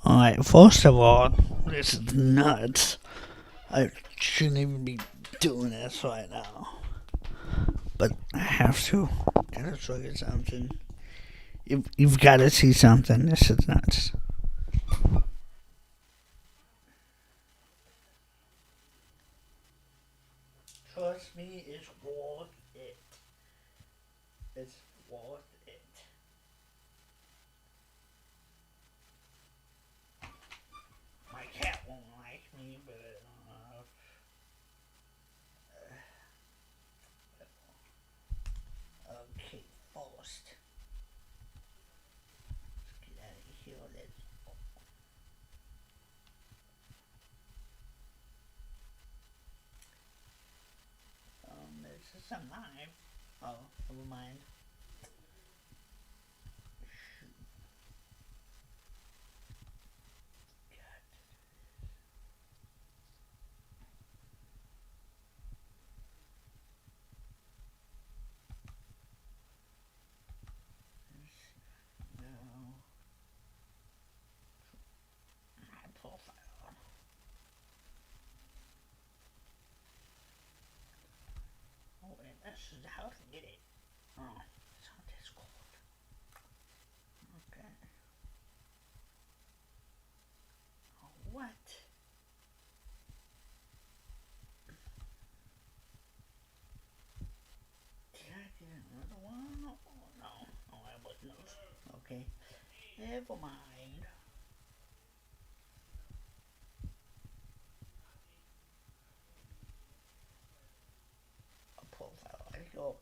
Alright, first of all, this is nuts. I shouldn't even be doing this right now. But I have to. Gotta show you something. You've gotta see something. This is nuts. Trust me, it's worth it. It's worth it. My cat won't like me, but okay, first. Let's get out of here. This is a knife. Oh, never mind. My profile. Oh, wait, this is how to get it. Oh, it's on Discord. Okay. Oh, what? Did I get another one? Oh, no. Oh, I wasn't. Okay. Never mind. A profile. I go.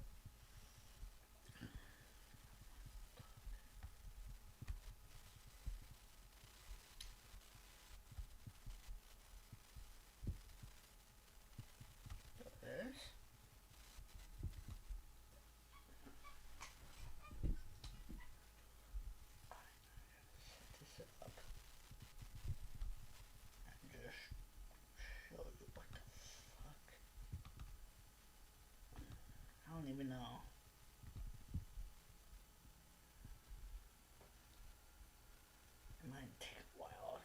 This. Set this up. And just show you what the fuck. I don't even know. It might take a while.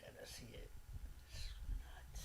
Gotta see it. It's nuts.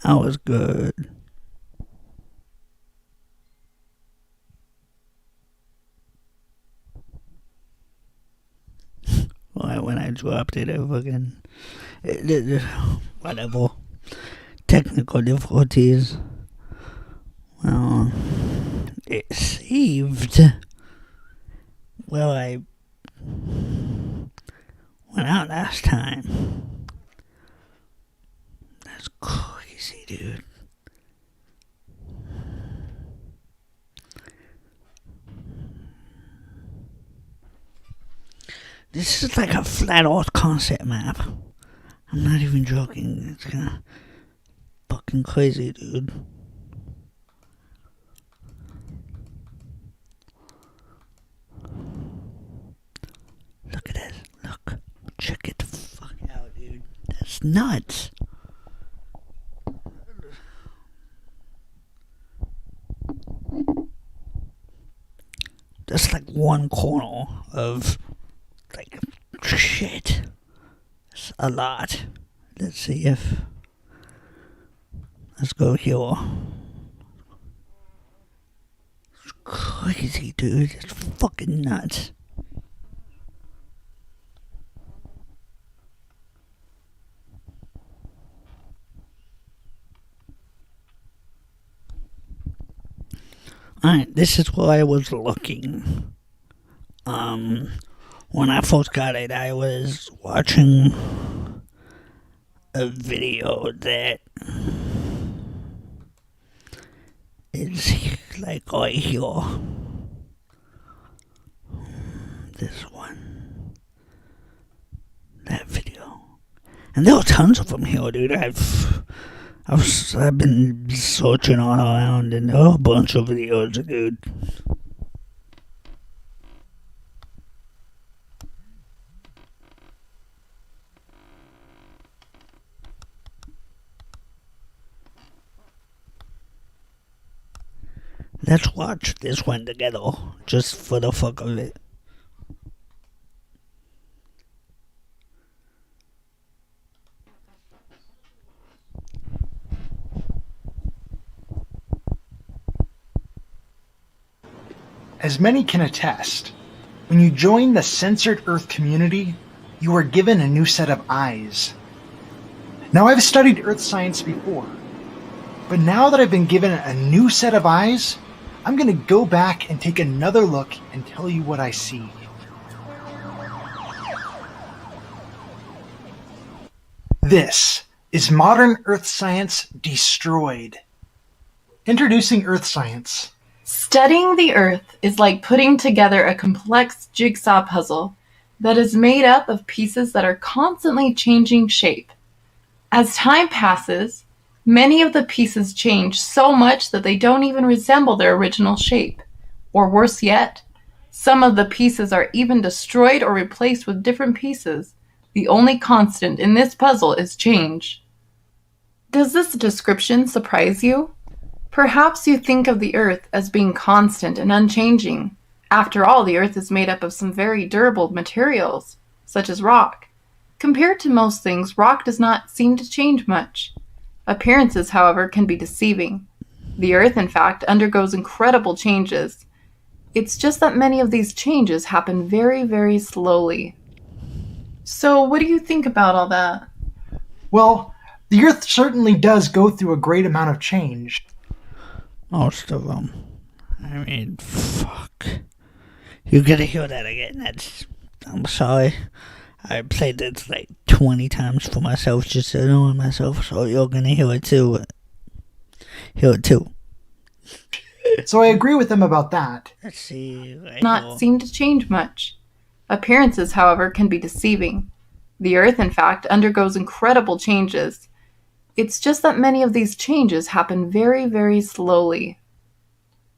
That was good. When I dropped it, I fucking. Whatever. Technical difficulties. Well, it saved where I went out last time. That's crazy, dude. This is like a flat earth concept map. I'm not even joking. It's kinda fucking crazy, dude. Look at this. Look. Check it the fuck out, dude. That's nuts. That's like one corner of like shit. It's a lot. Let's see if. Let's go here. It's crazy, dude. It's fucking nuts. Alright, this is where I was looking. When I first got it, I was watching a video that is like right here. This one. That video. And there were tons of them here, dude. I've been searching all around, and there are a bunch of videos, dude. Let's watch this one together, just for the fuck of it. As many can attest, when you join the Censored Earth community, you are given a new set of eyes. Now, I've studied Earth science before, but now that I've been given a new set of eyes, I'm going to go back and take another look and tell you what I see. This is modern Earth science destroyed. Introducing Earth science. Studying the Earth is like putting together a complex jigsaw puzzle that is made up of pieces that are constantly changing shape. As time passes, many of the pieces change so much that they don't even resemble their original shape. Or worse yet, some of the pieces are even destroyed or replaced with different pieces. The only constant in this puzzle is change. Does this description surprise you? Perhaps you think of the Earth as being constant and unchanging. After all, the Earth is made up of some very durable materials, such as rock. Compared to most things, rock does not seem to change much. Appearances, however, can be deceiving. The Earth, in fact, undergoes incredible changes. It's just that many of these changes happen very, very slowly. So, what do you think about all that? Well, the Earth certainly does go through a great amount of change. Most of them. I mean, fuck. You gotta hear that again. I'm sorry. I played this like 20 times for myself just to annoy myself, so you're gonna hear it too. So I agree with him about that. Let's see. Not seem to change much. Appearances, however, can be deceiving. The Earth, in fact, undergoes incredible changes. It's just that many of these changes happen very, very slowly.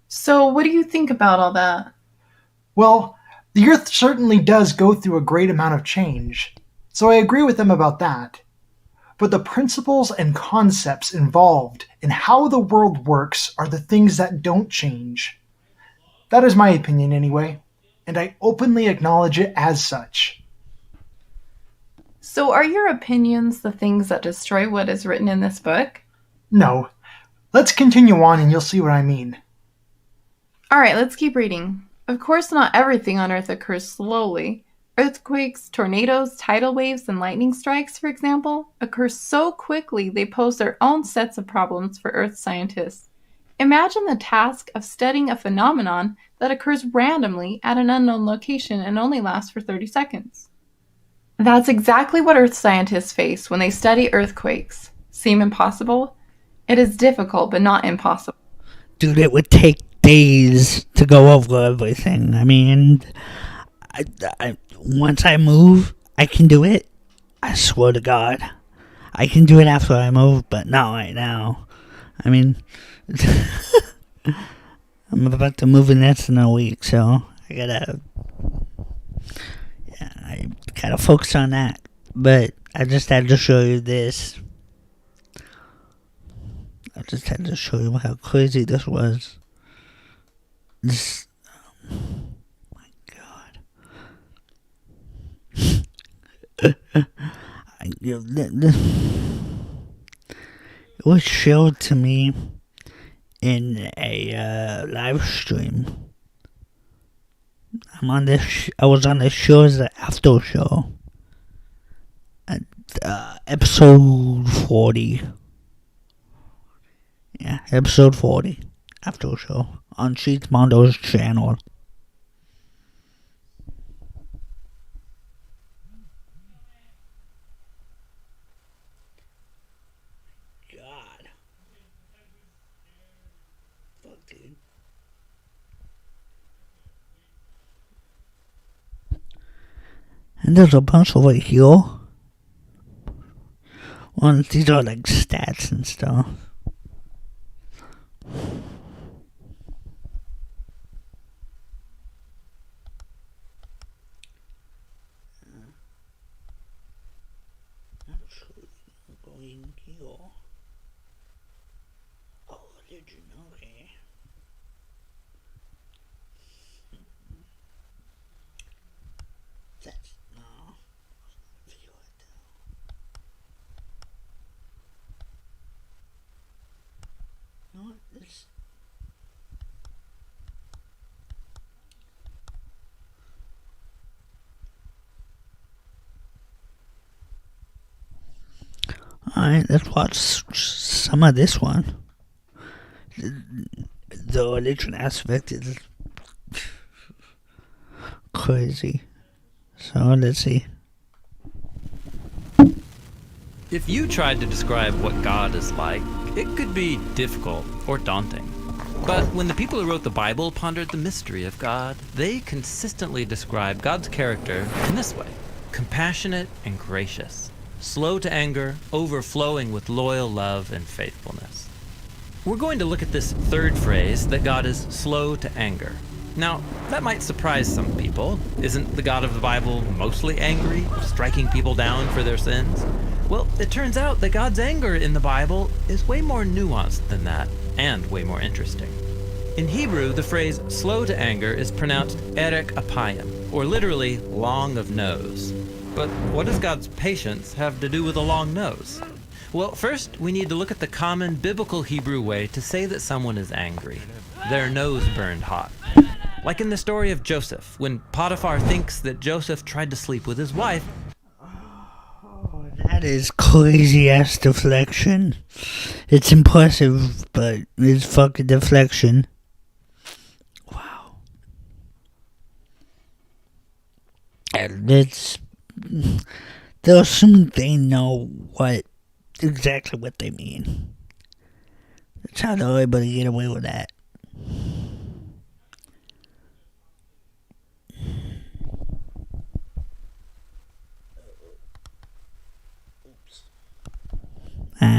So, what do you think about all that? Well, the Earth certainly does go through a great amount of change. So I agree with him about that. But the principles and concepts involved in how the world works are the things that don't change. That is my opinion anyway, and I openly acknowledge it as such. So, are your opinions the things that destroy what is written in this book? No. Let's continue on and you'll see what I mean. Alright, let's keep reading. Of course, not everything on Earth occurs slowly. Earthquakes, tornadoes, tidal waves, and lightning strikes, for example, occur so quickly they pose their own sets of problems for Earth scientists. Imagine the task of studying a phenomenon that occurs randomly at an unknown location and only lasts for 30 seconds. That's exactly what Earth scientists face when they study earthquakes. Seem impossible? It is difficult, but not impossible. Dude, it would take days to go over everything. I mean, once I move, I can do it. I swear to God. I can do it after I move, but not right now. I mean, I'm about to move in less than a week, so I gotta focus on that. But I just had to show you this. I just had to show you how crazy this was. This, my God. It was showed to me in a live stream. I was on the show's after show at episode 40. Yeah, episode 40 after show on Cheats Mondo's channel. And there's a bunch over here. Well, these are like stats and stuff. Actually, I'm going here. Oh, religion, okay. That's no. Feel it though. No, it's. Alright, let's watch some of this one. The religion aspect is crazy. So let's see. If you tried to describe what God is like, it could be difficult or daunting. But when the people who wrote the Bible pondered the mystery of God, they consistently describe God's character in this way: compassionate and gracious, slow to anger, overflowing with loyal love and faithfulness. We're going to look at this third phrase, that God is slow to anger. Now, that might surprise some people. Isn't the God of the Bible mostly angry, striking people down for their sins? Well, it turns out that God's anger in the Bible is way more nuanced than that, and way more interesting. In Hebrew, the phrase slow to anger is pronounced erek apayim, or literally long of nose. But what does God's patience have to do with a long nose? Well, first, we need to look at the common biblical Hebrew way to say that someone is angry. Their nose burned hot. Like in the story of Joseph, when Potiphar thinks that Joseph tried to sleep with his wife. Oh, that is crazy ass deflection. It's impressive, but it's fucking deflection. Wow. And they're assuming they know exactly what they mean. That's how they're able to get away with that.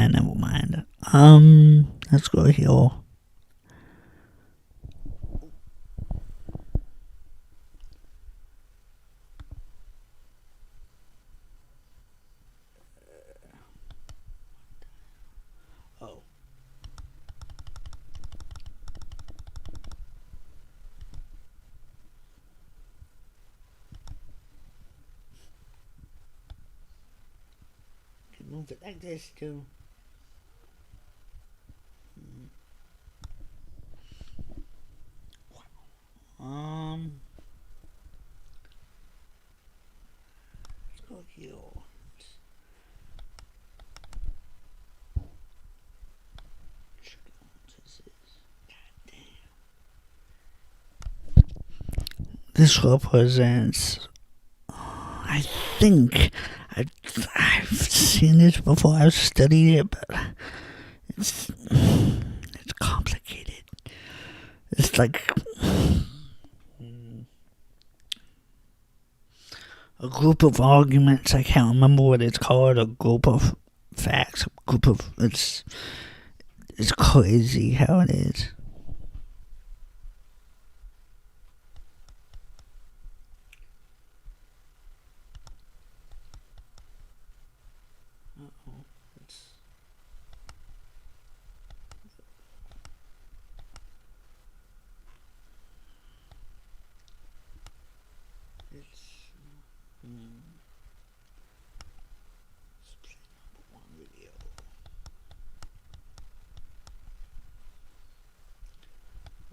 Never mind. Let's go here. Oh. Can move it like this too. Let's go here. This represents. I think I've seen this before. I've studied it, but it's complicated. It's like a group of arguments. I can't remember what it's called. A group of facts. A group of it's crazy how it is.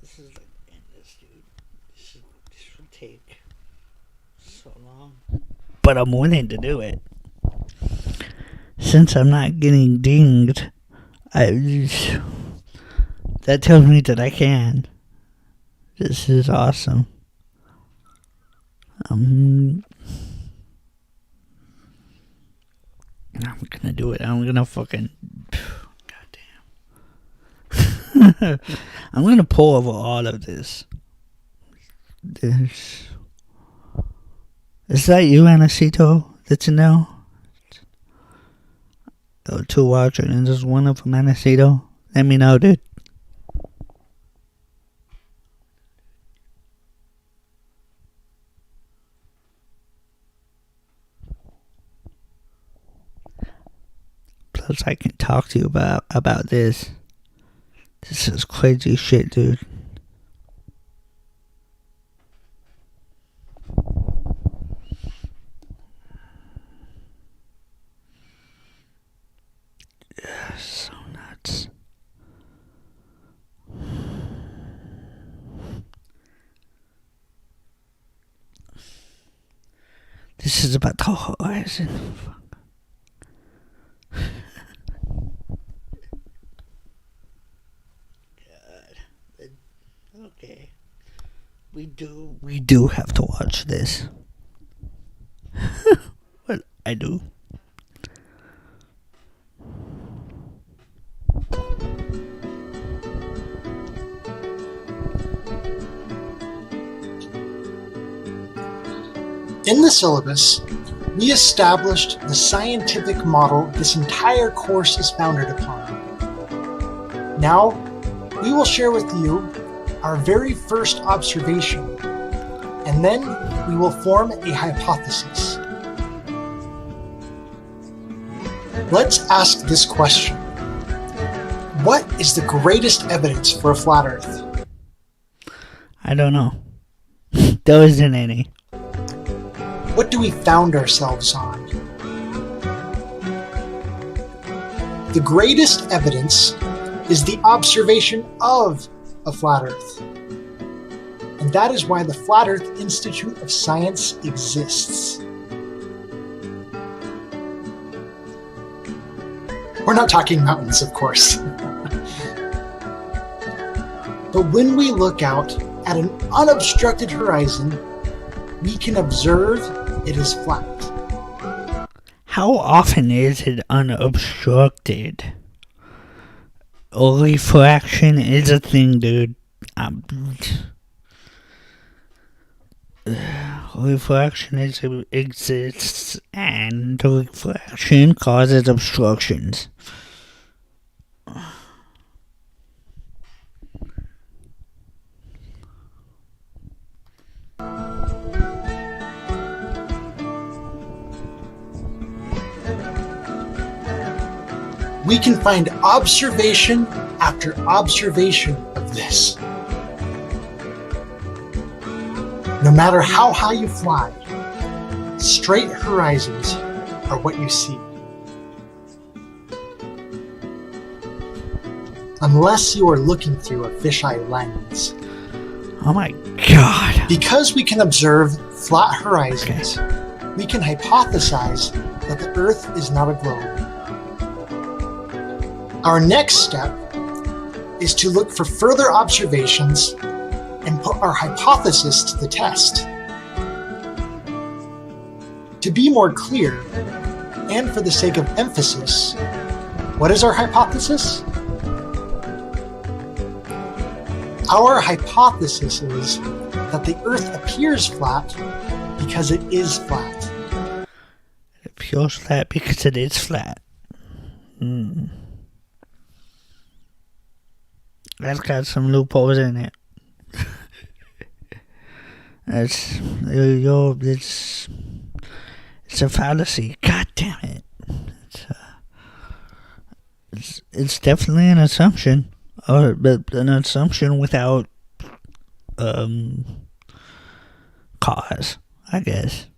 This is like endless, dude. This will take so long. But I'm willing to do it. Since I'm not getting dinged, that tells me that I can. This is awesome. I'm gonna do it. I'm gonna fucking. Goddamn. I'm gonna pull over all of this. Is that you, Anacito? Did you know? There were 2 watching, and there's one of them, Anacito. Let me know, dude. Plus, I can talk to you about this. This is crazy shit, dude. Yeah, so nuts. This is about the horizon. Okay. We do have to watch this. Well, I do. In the syllabus, we established the scientific model this entire course is founded upon. Now, we will share with you our very first observation, and then we will form a hypothesis. Let's ask this question. What is the greatest evidence for a flat Earth? I don't know. There isn't any. What do we found ourselves on? The greatest evidence is the observation of a flat Earth. And that is why the Flat Earth Institute of Science exists. We're not talking mountains, of course. But when we look out at an unobstructed horizon, we can observe it is flat. How often is it unobstructed? Refraction is a thing, dude. Refraction exists, and refraction causes obstructions. We can find observation after observation of this. No matter how high you fly, straight horizons are what you see. Unless you are looking through a fisheye lens. Oh my god. Because we can observe flat horizons, we can hypothesize that the Earth is not a globe. Our next step is to look for further observations and put our hypothesis to the test. To be more clear, and for the sake of emphasis, what is our hypothesis? Our hypothesis is that the Earth appears flat because it is flat. It appears flat because it is flat. That's got some loopholes in it. It's a fallacy. God damn it! It's definitely an assumption, but an assumption without cause. I guess.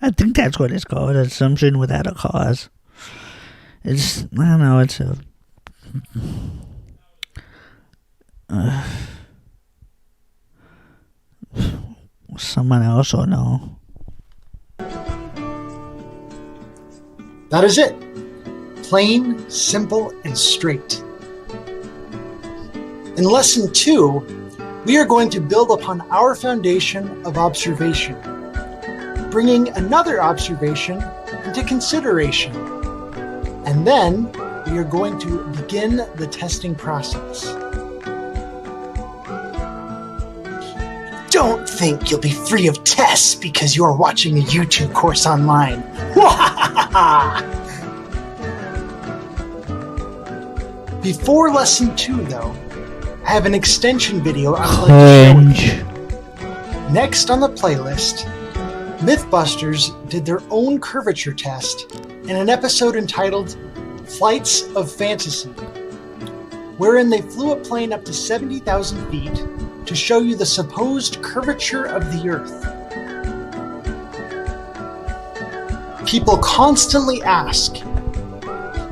I think that's what it's called. Assumption without a cause. I don't know. It's a. Someone else will know. That is it. Plain, simple, and straight. In Lesson 2, we are going to build upon our foundation of observation, bringing another observation into consideration. And then we are going to begin the testing process. Don't think you'll be free of tests because you're watching a YouTube course online. Before lesson 2, though, I have an extension video I would like to show you. Next on the playlist, Mythbusters did their own curvature test in an episode entitled Flights of Fantasy, wherein they flew a plane up to 70,000 feet to show you the supposed curvature of the Earth. People constantly ask,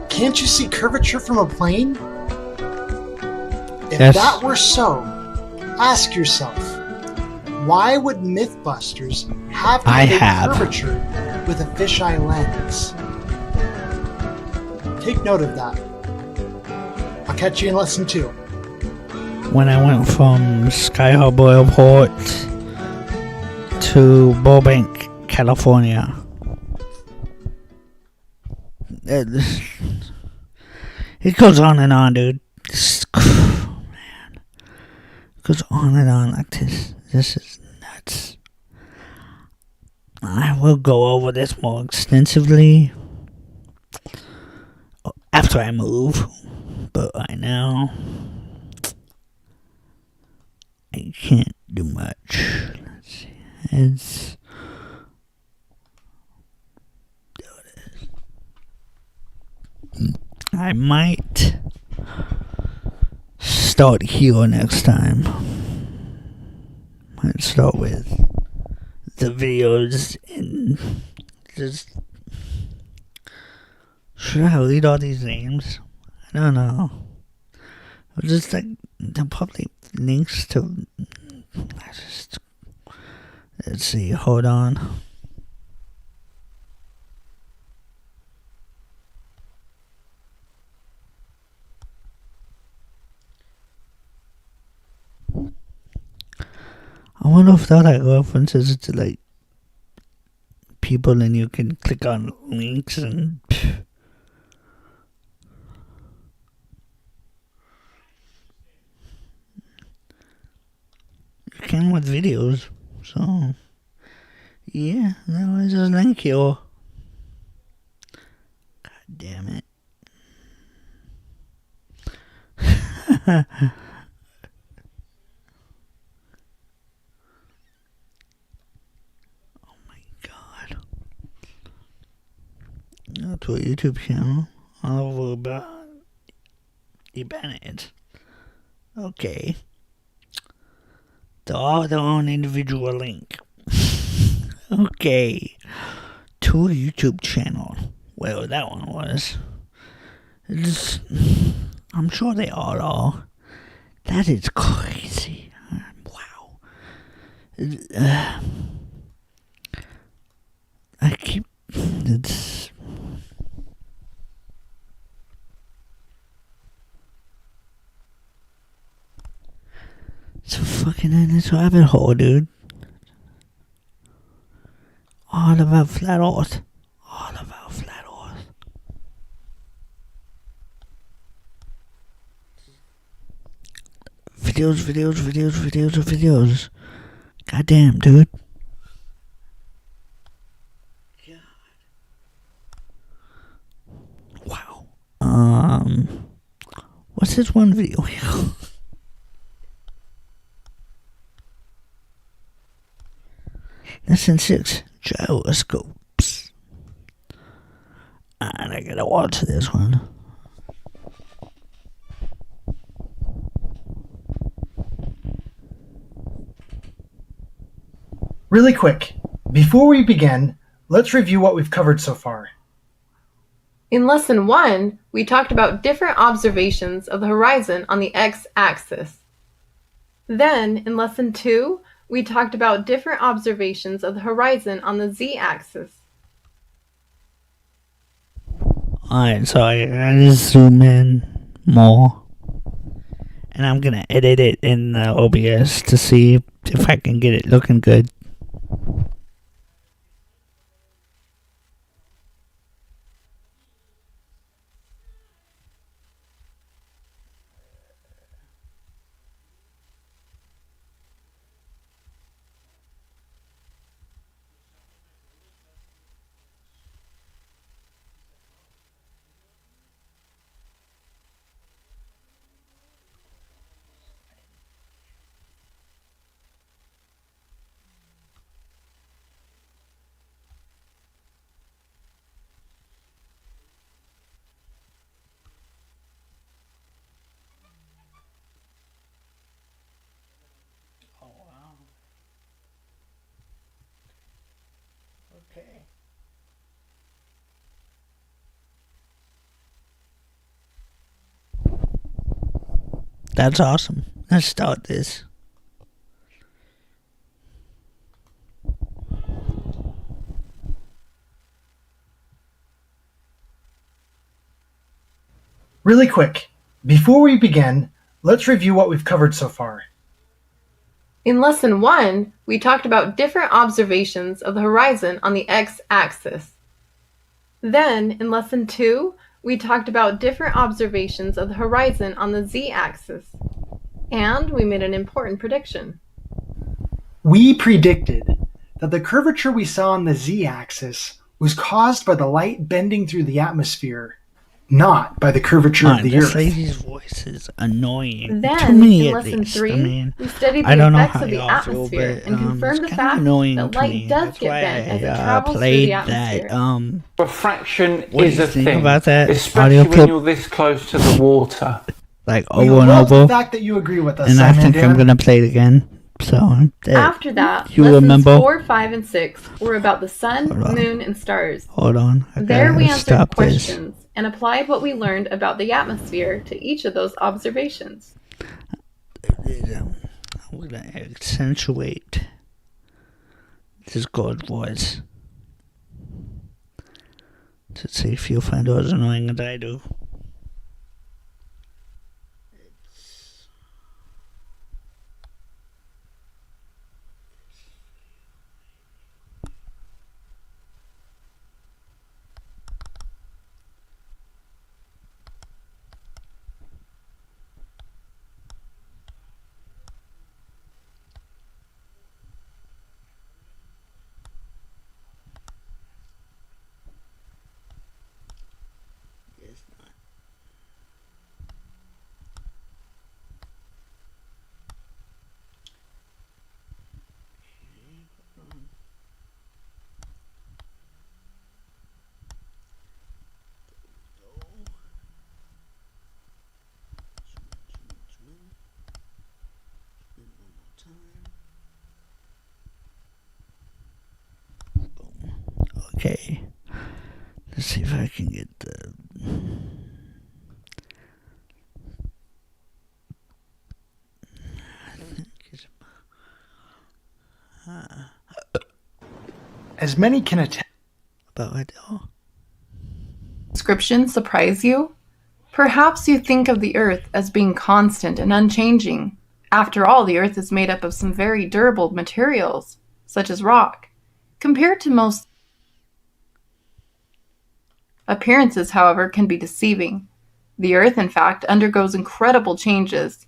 can't you see curvature from a plane? If that were so, ask yourself, why would Mythbusters have to make curvature with a fisheye lens? Take note of that. I'll catch you in lesson 2. When I went from Sky Harbor Airport to Burbank, California, it goes on and on, dude. Man, it goes on and on like this. This is nuts. I will go over this more extensively after I move, but right now I can't do much. Let's see. I might start here next time. Might start with the videos and just... Should I read all these names? I don't know. Just like the public links to... Let's see, hold on. I wonder if that like references to like people and you can click on links and you can with videos. So yeah, there was a link here. God damn it. To a YouTube channel all over about the Bennett. Okay. They're all their own individual link. Okay. To a YouTube channel. Where that one was. I'm sure they all are. That is crazy. Wow. I keep... It's... It's a fucking endless rabbit hole, dude. All about flat earth. All about flat earth. Videos. Goddamn, dude. Wow. What's this one video here? Lesson 6, gyroscopes. And I gotta watch this one. Really quick, before we begin, let's review what we've covered so far. In lesson 1, we talked about different observations of the horizon on the x-axis. Then, in lesson 2, we talked about different observations of the horizon on the z-axis. Alright, so I just zoom in more. And I'm gonna edit it in OBS to see if I can get it looking good. Okay. That's awesome. Let's start this. Really quick, before we begin, let's review what we've covered so far. In Lesson 1, we talked about different observations of the horizon on the x-axis. Then, in Lesson 2, we talked about different observations of the horizon on the z-axis. And we made an important prediction. We predicted that the curvature we saw on the z-axis was caused by the light bending through the atmosphere, not by the curvature of the this Earth. lady's voice is annoying. Then, to me, in at Lesson least. 3, we studied I the don't know effects how of the y'all feel, atmosphere but, and confirmed the it's kinda fact annoying that to light me. does That's get why bent as it I travels through played the atmosphere. that. Refraction What do is you a think thing, about that especially audio when clip? you're this close to the water. Like We over and love the over, fact that you agree with us, and I Simon think I'm Dan. gonna play it again. So After that, you Lessons remember? 4, 5, and 6 were about the sun, Hold on. moon, and stars. Hold on, I There we gotta answered stop this. questions and applied what we learned about the atmosphere to each of those observations. I'm gonna accentuate this God voice to see if you'll find it as annoying as I do. Okay, let's see if I can get the. As many can attest, About what? Oh, Description surprise you? Perhaps you think of the Earth as being constant and unchanging. After all, the Earth is made up of some very durable materials, such as rock. Compared to most appearances, however, can be deceiving. The Earth, in fact, undergoes incredible changes.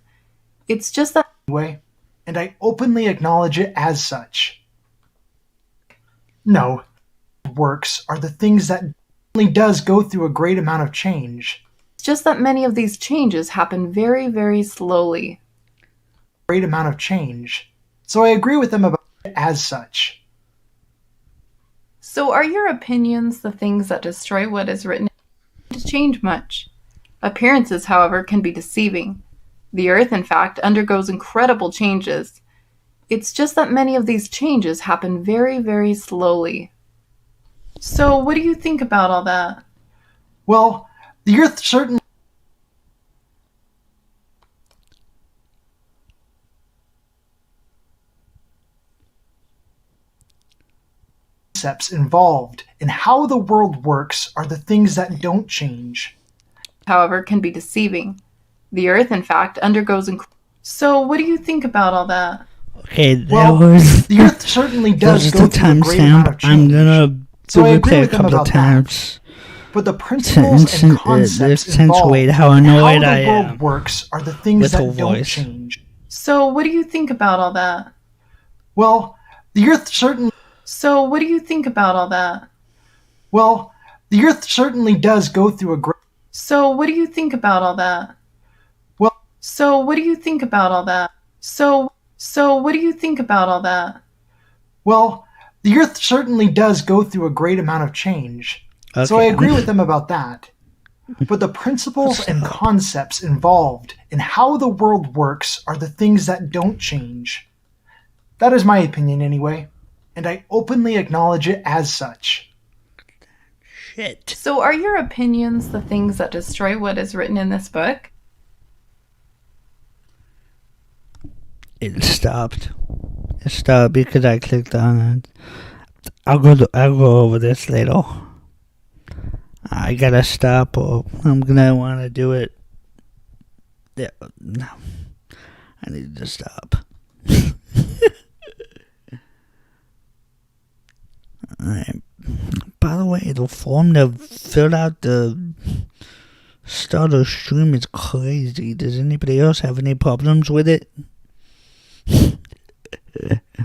It's just that anyway, and I openly acknowledge it as such. No, works are the things that only does go through a great amount of change. It's just that many of these changes happen very, very slowly. Great amount of change. So I agree with them about it as such. So are your opinions the things that destroy what is written? It doesn't change much. Appearances, however, can be deceiving. The Earth, in fact, undergoes incredible changes. It's just that many of these changes happen very, very slowly. So what do you think about all that? Well, the Earth certainly concepts involved in how the world works are the things that don't change. However, can be deceiving. The Earth, in fact, undergoes So what do you think about all that? okay, that Well, was. the Earth certainly does That was go the through a great amount of timestamp. I'm change. gonna So I agree replay a with them couple of about that. times. But the principles and concepts accentuate involved how in annoyed how I the world am works are the things with that her don't voice. change. So what do you think about all that? Well, the Earth certainly So what do you think about all that? well, the Earth certainly does go through a great So what do you think about all that? well, So what do you think about all that? So what do you think about all that? well, the Earth certainly does go through a great amount of change. So I Okay. agree with them about that. But the principles and concepts involved in how the world works are the things that don't change. That is my opinion anyway, and I openly acknowledge it as such. Shit. So are your opinions the things that destroy what is written in this book? It stopped. It stopped because I clicked on it. I'll go over this later. I gotta stop or I'm gonna wanna do it. Yeah, no. I need to stop. Alright. By the way, the form to fill out the start a stream is crazy. Does anybody else have any problems with it?